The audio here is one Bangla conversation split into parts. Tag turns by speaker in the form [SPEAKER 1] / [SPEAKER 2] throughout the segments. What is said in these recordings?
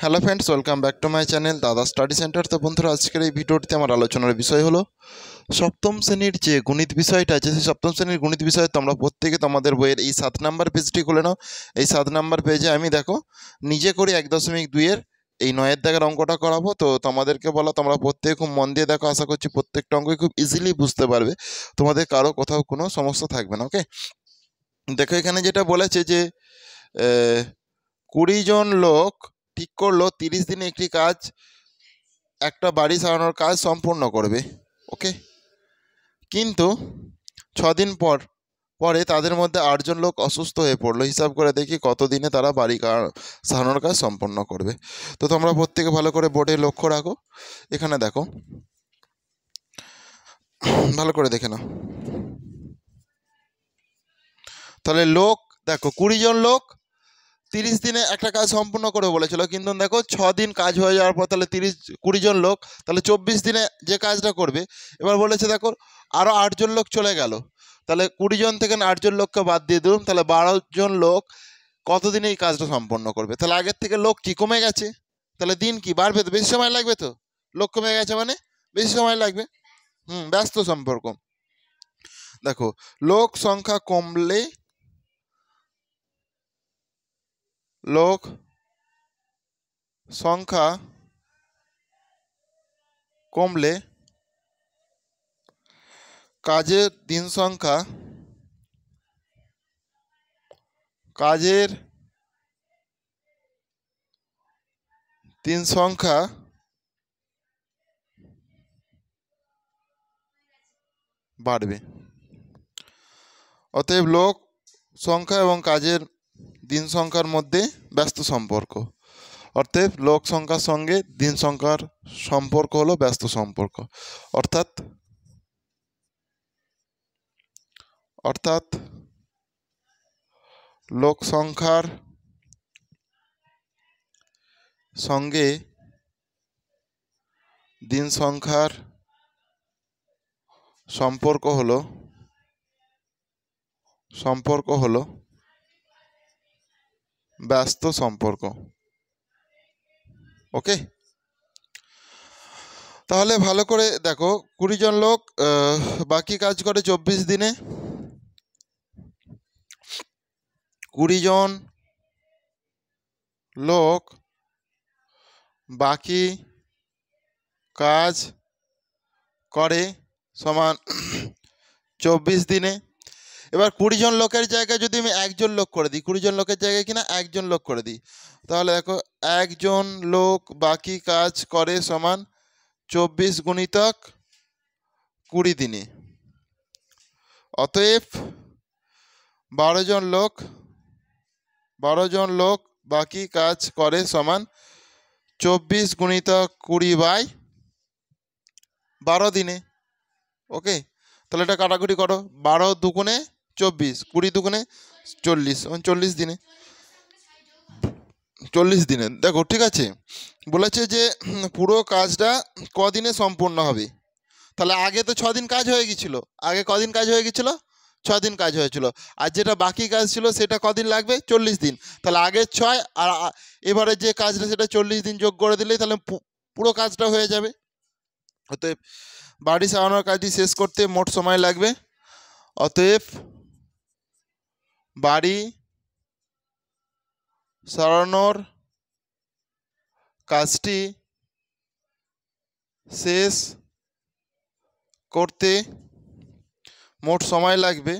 [SPEAKER 1] Hello friends, welcome back to my channel দাদা স্টাডি সেন্টার। তো বন্ধুরা, আজকের এই ভিডিওটিতে আমার আলোচনার বিষয় হলো সপ্তম শ্রেণীর যে গণিত বিষয়টা আছে, সেই সপ্তম শ্রেণীর গণিত বিষয়ে তোমরা প্রত্যেকে তোমাদের বইয়ের এই 7 নাম্বার পেজটি খুলে নাও। এই 7 নাম্বার পেজে আমি দেখো নিজে করে 1.2-এর এই 9-এর দাগের অঙ্কটা করাবো। তো তোমাদেরকে বলা, তোমরা প্রত্যেকে খুব মন দিয়ে দেখো, আশা করছি প্রত্যেকটা অঙ্কই খুব ইজিলি বুঝতে পারবে, তোমাদের কারো কোথাও কোনো সমস্যা থাকবে না। ওকে, দেখো এখানে যেটা বলেছে যে 20 জন লোক ঠিক করলো 30 দিনে একটি কাজ, একটা বাড়ি সারানোর কাজ সম্পূর্ণ করবে। ওকে, কিন্তু 6 দিন পরে তাদের মধ্যে 8 জন লোক অসুস্থ হয়ে পড়লো। হিসাব করে দেখি কত দিনে তারা বাড়ি সারানোর কাজ সম্পন্ন করবে। তো তোমরা প্রত্যেকে ভালো করে বোর্ডে লক্ষ্য রাখো। এখানে দেখো, ভালো করে দেখে নাও। তাহলে লোক দেখো, 20 জন লোক 30 দিনে একটা কাজ সম্পূর্ণ করে বলেছিল, কিন্তু দেখো 6 দিন কাজ হয়ে যাওয়ার পর তাহলে 20 জন লোক তাহলে 24 দিনে যে কাজটা করবে। এবার বলেছে দেখো আরও 8 জন লোক চলে গেল, তাহলে 20 জন থেকে 8 জন লোককে বাদ দিয়ে দিলাম, তাহলে 12 জন লোক কত দিনে এই কাজটা সম্পন্ন করবে। তাহলে আগের থেকে লোক কি কমে গেছে, তাহলে দিন কি বাড়বে, তো বেশি সময় লাগবে। তো লোক কমে গেছে মানে বেশি সময় লাগবে। ব্যস্ত সম্পর্ক। দেখো লোক সংখ্যা কমলে কাজের দিন সংখ্যা বাড়বে। অতএব লোক সংখ্যা এবং কাজের দিন সংখ্যার মধ্যে ব্যস্ত সম্পর্ক। অতএব লোক সংখ্যার সঙ্গে দিন সংখ্যার সম্পর্ক হলো ব্যস্ত সম্পর্ক। অর্থাৎ লোক সংখ্যার সঙ্গে দিন সংখ্যার সম্পর্ক হলো ব্যস্ত সম্পর্ক। ওকে, তাহলে ভালো করে দেখো, 20 জন লোক বাকি কাজ করে 24 দিনে। 20 জন লোক বাকি কাজ করে সমান 24 দিনে। এবার 20 জন লোকের জায়গায় যদি আমি 1 জন লোক করে দিই, 20 জন লোকের জায়গায় কিনা 1 জন লোক করে দিই, তাহলে দেখো 1 জন লোক বাকি কাজ করে সমান 24 গুণিতক 20 দিনে। অতএব 12 জন লোক বাকি কাজ করে সমান 24 গুণিতক 20/12 দিনে। ওকে, তাহলে এটা কাটাকুটি করো, 12 দুগুণে 24, 20 দুগুণে 40, 40 দিনে। 40 দিনে দেখো, ঠিক আছে, বলেছে যে পুরো কাজটা কদিনে সম্পূর্ণ হবে। তাহলে আগে তো 6 দিন কাজ হয়ে গেছিলো, আগে কদিন কাজ হয়ে গেছিলো, 6 দিন কাজ হয়েছিল। আর যেটা বাকি কাজ ছিল সেটা কদিন লাগবে, 40 দিন। তাহলে আগের 6 আর এবারে যে কাজটা সেটা 40 দিন যোগ করে দিলেই তাহলে পুরো কাজটা হয়ে যাবে। অতএব বাড়ি সারানোর কাজটি শেষ করতে মোট সময় লাগবে। অতএব বাড়ি সারানোর কাজটি শেষ করতে মোট সময় লাগবে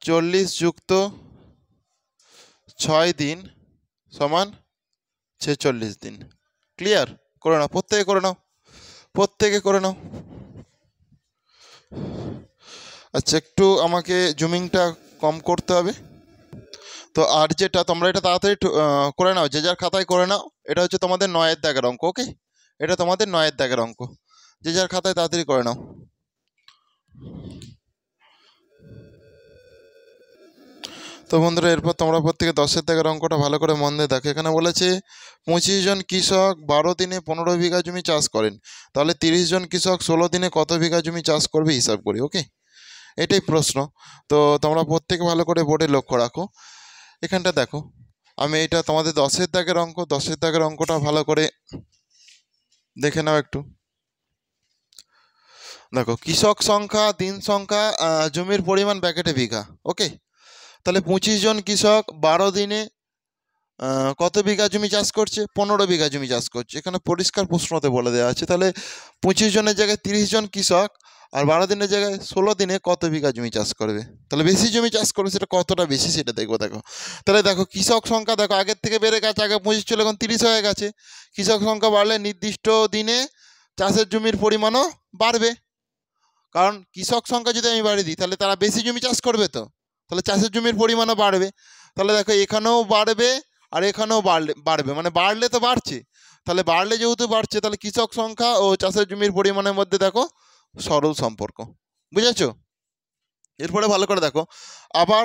[SPEAKER 1] 40 যুক্ত 6 দিন সমান 46 দিন। ক্লিয়ার? করে নাও, প্রত্যেকে করে নাও। আচ্ছা, একটু আমাকে জুমিংটা কম করতে হবে। তো আর যেটা তোমরা এটা তাড়াতাড়ি করে নাও, যে যার খাতায় করে নাও। এটা হচ্ছে তোমাদের 9-এর দাগের অঙ্ক। ওকে, এটা তোমাদের 9-এর দাগের অঙ্ক, যে যার খাতায় তাড়াতাড়ি করে নাও। তো বন্ধুরা, এরপর তোমরা প্রত্যেকে 10-এর দাগের অঙ্কটা ভালো করে মন দিয়ে দেখো। এখানে বলেছে 25 জন কৃষক 12 দিনে 15 বিঘা জমি চাষ করেন, তাহলে 30 জন কৃষক 16 দিনে কত বিঘা জমি চাষ করবে হিসাব করি। ওকে, এটাই প্রশ্ন। তো তোমরা প্রত্যেকে ভালো করে বোর্ডে লক্ষ্য রাখো। এখানটা দেখো, আমি এটা তোমাদের 10-এর দাগের অঙ্ক, 10-এর দাগের অঙ্কটা ভালো করে দেখে নাও একটু। দেখো, কৃষক সংখ্যা, দিন সংখ্যা, জমির পরিমাণ ব্যাকেটে বিঘা। ওকে, তাহলে 25 জন কৃষক 12 দিনে কত বিঘা জমি চাষ করছে? 15 বিঘা জমি চাষ করছে। এখানে পরিষ্কার প্রশ্নতে বলে দেওয়া আছে। তাহলে 25 জনের জায়গায় 30 জন কৃষক আর 12 দিনের জায়গায় 16 দিনে কত বিঘা জমি চাষ করবে? তাহলে বেশি জমি চাষ করবে, সেটা কতটা বেশি সেটা দেখবো। দেখো, তাহলে দেখো কৃষক সংখ্যা দেখো আগের থেকে বেড়ে গেছে। আগে 25 ছিল, এখন 30 হয়ে গেছে। কৃষক সংখ্যা বাড়লে নির্দিষ্ট দিনে চাষের জমির পরিমাণও বাড়বে। কারণ কৃষক সংখ্যা যদি আমি বাড়িয়ে দিই, তাহলে তারা বেশি জমি চাষ করবে, তো তাহলে চাষের জমির পরিমাণও বাড়বে। তাহলে দেখো এখানেও বাড়বে আর এখানেও বাড়বে, মানে বাড়লে তো বাড়ছে। তাহলে বাড়লে যেহেতু বাড়ছে, তাহলে কৃষক সংখ্যা ও চাষের জমির পরিমাণের মধ্যে দেখো সরল সম্পর্ক। বুঝেছো? এরপরে ভালো করে দেখো, আবার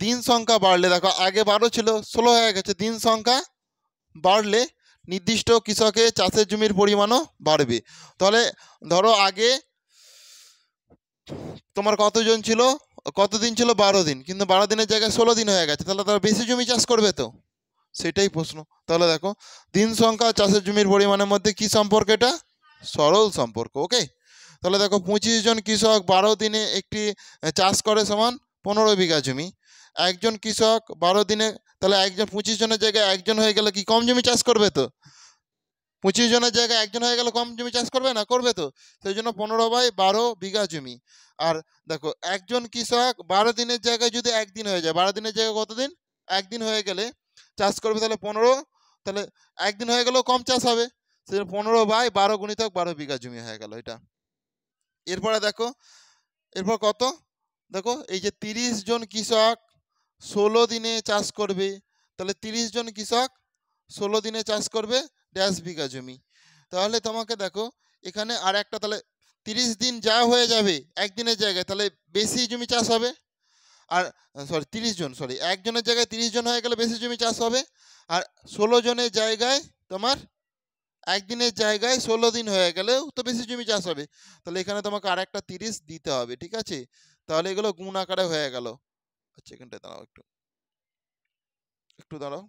[SPEAKER 1] দিন সংখ্যা বাড়লে, দেখো আগে 12 ছিল, 16 হয়ে গেছে। দিন সংখ্যা বাড়লে নির্দিষ্ট কৃষকের চাষের জমির পরিমাণও বাড়বে। তাহলে ধরো আগে তোমার কতজন ছিল, কতদিন ছিল? 12 দিন, কিন্তু 12 দিনের জায়গায় 16 দিন হয়ে গেছে। তাহলে তারা বেশি জমি চাষ করবে, তো সেটাই প্রশ্ন। তাহলে দেখো, দিন সংখ্যা চাষের জমির পরিমাণের মধ্যে কি সম্পর্ক? এটা সরল সম্পর্ক। ওকে, তাহলে দেখো 25 জন কৃষক 12 দিনে একটি চাষ করে সমান 15 বিঘা জমি। একজন কৃষক 12 দিনে, তাহলে একজন 25 জনের জায়গায় একজন হয়ে গেলে কি কম জমি চাষ করবে? তো 25 জনের জায়গায় একজন হয়ে গেলে কম জমি চাষ করবে না? করবে তো। সেই জন্য 15/12 বিঘা জমি। আর দেখো একজন কৃষক 12 দিনের জায়গায় যদি একদিন হয়ে যায়, 12 দিনের জায়গায় কতদিন? একদিন হয়ে গেলে চাষ করবে, তাহলে 15, তাহলে একদিন হয়ে গেলেও কম চাষ হবে। সেই 15/12 গুণিতক 12 বিঘা জমি হয়ে গেল এটা। এরপরে দেখো, এরপর কত? দেখো এই যে 30 জন কৃষক 16 দিনে চাষ করবে, তাহলে 30 জন কৃষক 16 দিনে চাষ করবে ড্যাশ বিঘা জমি। তাহলে তোমাকে দেখো এখানে আর একটা, তাহলে 30 দিন যা হয়ে যাবে একদিনের জায়গায়, তাহলে বেশি জমি চাষ হবে। আর সরি 30 জন, সরি একজনের জায়গায় 30 জন হয়ে গেলে বেশি জমি চাষ হবে। আর 16 জনের জায়গায় তোমার একদিনের জায়গায় 16 দিন হয়ে গেলেও তো বেশি জমি চাষ হবে। তাহলে এখানে তোমাকে আর একটা 30 দিতে হবে, ঠিক আছে? তাহলে এগুলো গুণ আকারে হয়ে গেল। আচ্ছা, এখানটায় দাঁড়াও, একটু একটু দাঁড়াও,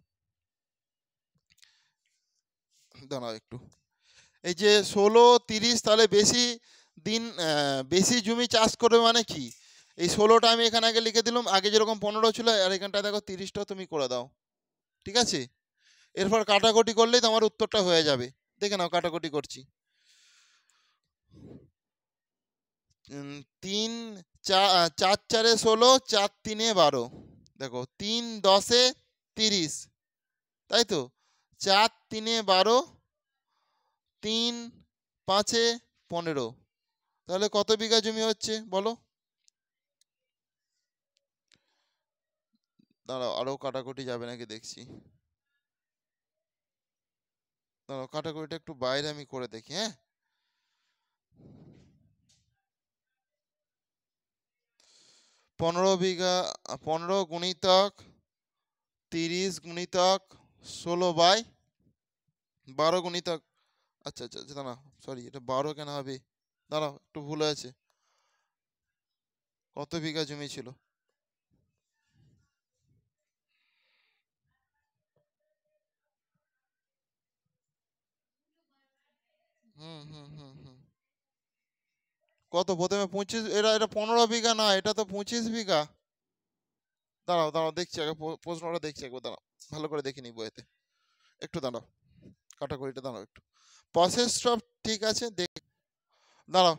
[SPEAKER 1] দাঁড়াও একটু। এই যে 16, 30, তাহলে বেশি দিন বেশি জমি চাষ করবে মানে কি? এই 16টা আমি এখানে আগে লিখে দিলাম, আগে যেরকম 15 ছিল, আর এখানটায় দেখো 30টা তুমি করে দাও, ঠিক আছে? এরপর কাটাকুটি করলেই তোমার উত্তরটা হয়ে যাবে। দেখে নাও, কাটাকুটি করছি। 3 4 4 16, 4 3 12। দেখো 3 10 30, তাই তো? 4 3 12, 3 5 15। তাহলে কত বিঘা জমি হচ্ছে বলো? দাঁড়াও, আরো কাটাকুটি যাবে নাকি দেখছি। দাঁড়াও, কাটাকুটিটা একটু বাইরে আমি করে দেখি, হ্যাঁ। 15 বিঘা, 15 গুণিতক 30 গুণিতক 16/12 গুণিতক, আচ্ছা আচ্ছা আচ্ছা, দাঁড়াও, সরি এটা 12 কেন হবে? দাঁড়াও, একটু ভুল হয়েছে। কত বিঘা জমি ছিল? হুম হুম হুম হুম কত প্রথমে 25, এটা এটা 15 বিঘা না, এটা তো 25 বিঘা। দাঁড়াও দাঁড়াও, দেখছি আগে প্রশ্নটা দেখছি একবার, দাঁড়াও ভালো করে দেখে নিই বইতে। একটু দাঁড়াও, কাটাকুটিটা দাঁড়াও একটু। প্রসেস সব ঠিক আছে, দাঁড়াও।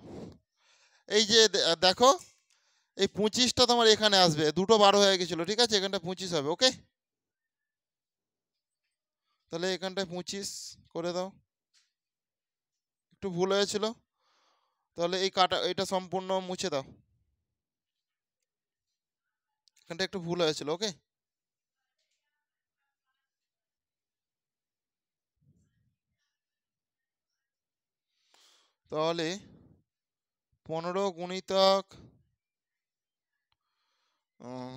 [SPEAKER 1] এই যে দেখো, এই 25টা তোমার এখানে আসবে, দুটো 12 হয়ে গেছিলো, ঠিক আছে? এখানটা 25 হবে। ওকে, তাহলে এখানটায় 25 করে দাও, একটু ভুল হয়েছিল। তাহলে এই কাটা এটা সম্পূর্ণ মুছে দাও, এখানটা একটু ভুল হয়েছিল। ওকে, তাহলে 15 গুণিতক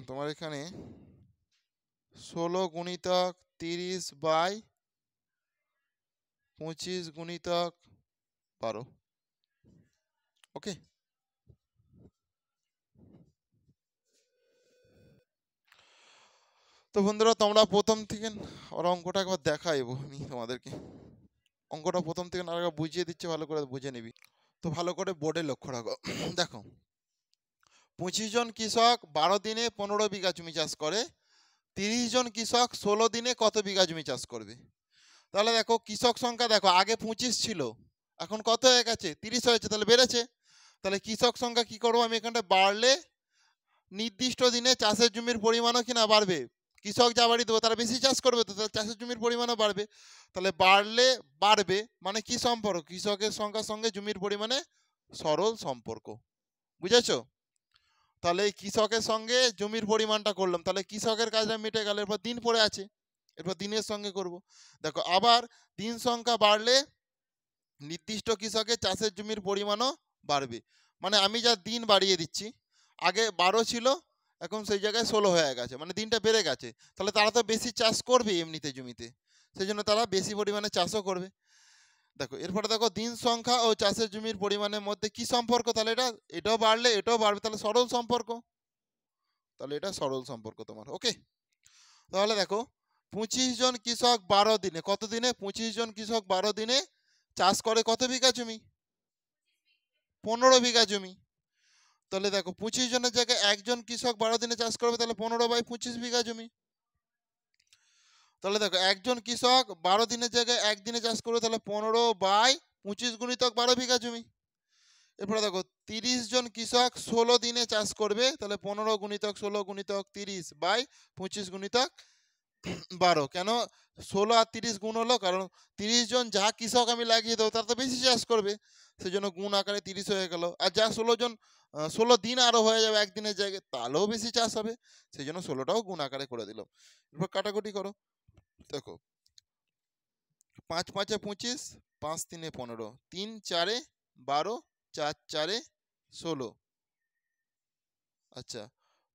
[SPEAKER 1] তোমার এখানে 16 গুণিতক 30/25 গুণিতক 12। ওকে, তো বন্ধুরা তোমরা প্রথম থেকে ওর অঙ্কটা একবার দেখাইবো আমি তোমাদেরকে। অঙ্কটা প্রথম থেকে না একবার বুঝিয়ে দিচ্ছে, ভালো করে বুঝে নিবি। তো ভালো করে বোর্ডে লক্ষ্য রাখো। দেখো 25 জন কৃষক 12 দিনে 15 বিঘা জমি চাষ করে, 30 জন কৃষক 16 দিনে কত বিঘা জমি চাষ করবে? তাহলে দেখো কৃষক সংখ্যা দেখো আগে 25 ছিল, এখন কত হয়ে গেছে? 30 হয়েছে, তাহলে বেড়েছে। তাহলে কৃষক সংখ্যা কি করবো আমি এখানটা, বাড়লে নির্দিষ্ট দিনে চাষের জমির পরিমাণও কিনা বাড়বে। কৃষক যা বাড়ি দেবো তারা বেশি চাষ করবে, তো তাহলে চাষের জমির পরিমাণও বাড়বে। তাহলে বাড়লে বাড়বে মানে কি সম্পর্ক? কৃষকের সংখ্যার সঙ্গে জমির পরিমাণে সরল সম্পর্ক। বুঝেছো? তাহলে এই কৃষকের সঙ্গে জমির পরিমাণটা করলাম, তাহলে কৃষকের কাজটা মিটে গেল। এরপর দিন পড়ে আছে, এরপর দিনের সঙ্গে করব। দেখো আবার দিন সংখ্যা বাড়লে নির্দিষ্ট কৃষকের চাষের জমির পরিমাণও বাড়বে। মানে আমি যা দিন বাড়িয়ে দিচ্ছি, আগে 12 ছিল, এখন সেই জায়গায় 16 হয়ে গেছে, মানে দিনটা বেড়ে গেছে। তাহলে তারা তো বেশি চাষ করবে এমনিতে জমিতে, সেই জন্য তারা বেশি পরিমাণে চাষও করবে। দেখো এরপরে দেখো দিন সংখ্যা ও চাষের জমির পরিমাণের মধ্যে কি সম্পর্ক? তাহলে এটাও বাড়লে এটাও বাড়বে, তাহলে সরল সম্পর্ক। তাহলে এটা সরল সম্পর্ক তোমার। ওকে, তাহলে দেখো 25 জন কৃষক 12 দিনে, কত দিনে? 25 জন কৃষক 12 দিনে চাষ করে কত বিঘা জমি? 15 বিঘা জমি। তাহলে দেখো 25 জনের জায়গায় একজন কৃষক 12 দিনে চাষ করবে, তাহলে 15/25 বিঘা জমি। তাহলে দেখো একজন কৃষক 12 দিনের জায়গায় একদিনে চাষ করবে, তাহলে 15/25 গুণিতক 12 বিঘা জমি। এরপরে দেখো 30 জন কৃষক 16 দিনে চাষ করবে, তাহলে 15 গুণিতক 16 গুণিতক 30/25 গুণিতক 12। কেন 16 আর 30 গুণ হলো? কারণ 30 জন যা কৃষক আমি লাগিয়ে দেবো তারা তো বেশি চাষ করবে, সেই জন্য গুণ আকারে 30 হয়ে গেল। আর যা 16 দিন আরো হয়ে যাবে একদিনের জায়গায়, তাহলেও বেশি চাষ হবে, সেই জন্য 16টাও গুণ আকারে করে দিলাম। এরপর কাটাকুটি করো। দেখো 5 5 25, 5 3 15, 3 4 12, 4 4 16। আচ্ছা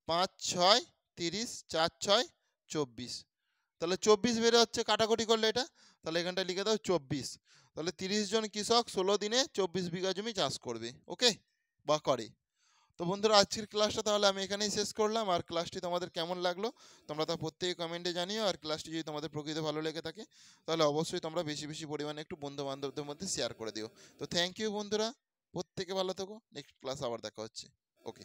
[SPEAKER 1] 5 6 30, 4 6 24। তাহলে 24 বের হচ্ছে কাটাকুটি করলে এটা, তাহলে এখানটা লিখে দাও 24। তাহলে 30 জন কৃষক 16 দিনে 24 বিঘা জমি চাষ করবে। ওকে, বা করে। তো বন্ধুরা আজকের ক্লাসটা তাহলে আমি এখানেই শেষ করলাম। আর ক্লাসটি তোমাদের কেমন লাগলো তোমরা তা প্রত্যেকে কমেন্টে জানিও। আর ক্লাসটি যদি তোমাদের প্রকৃত ভালো লেগে থাকে তাহলে অবশ্যই তোমরা বেশি বেশি পরিমাণে একটু বন্ধু বান্ধবদের মধ্যে শেয়ার করে দিও। তো থ্যাংক ইউ বন্ধুরা, প্রত্যেকে ভালো থেকো। নেক্সট ক্লাস আবার দেখা হচ্ছে। ওকে।